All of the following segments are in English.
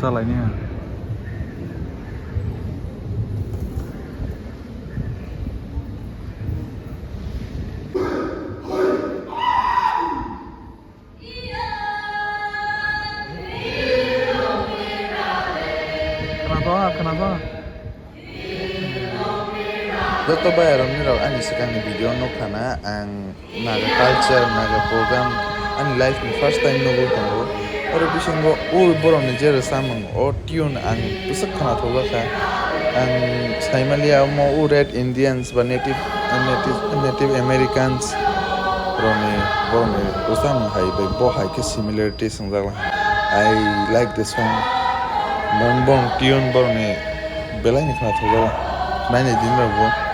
सालायनो खोनासङा Dr. Bayram ni rok ani sekarang ni video no kana ang naga culture naga program ani life ni first time no go tango oro bisingo borong ni jero samang o tune ang pusak kana thoga ka ang saimalia mo red Indians ba native Americans borong usam hai by bo hai ke similarities ngala I like this song bon tune borong ni belai ni kana thoga mane din rabo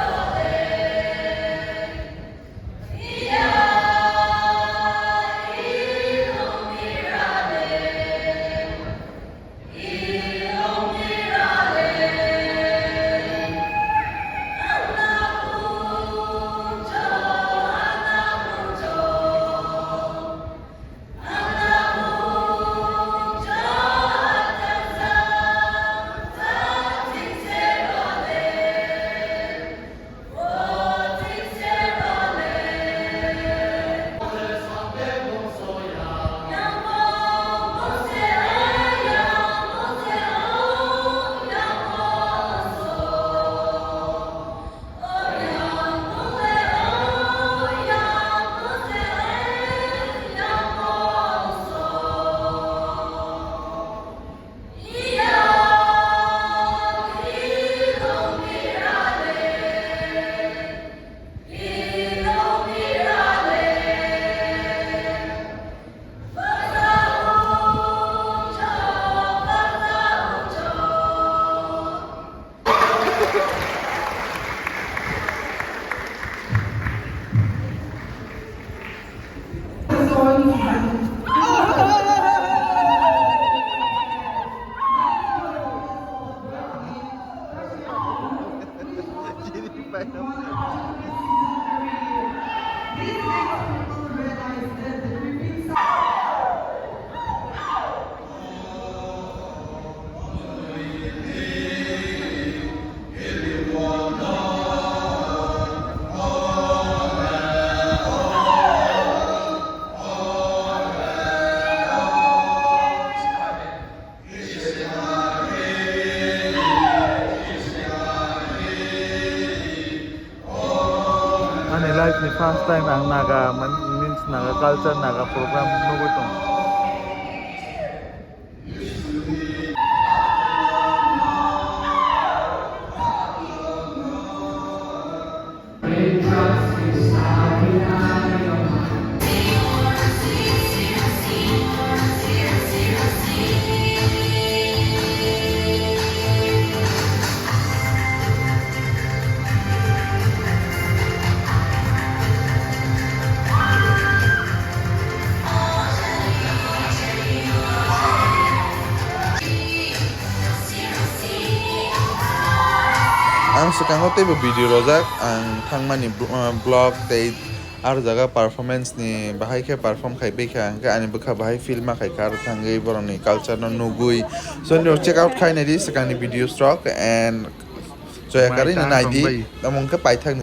life ni first time ang naga means naga culture naga program no go tong ang sekarang tebe video rojak ang thangmani blog tei ar jaga performance ni bahai ke perform khai bekha angka ani bukha bahai film khai kar thangai boroni culture no nugui so no check out khai nadi sekarang ni video stock and so ya kari na naidi among ka paithak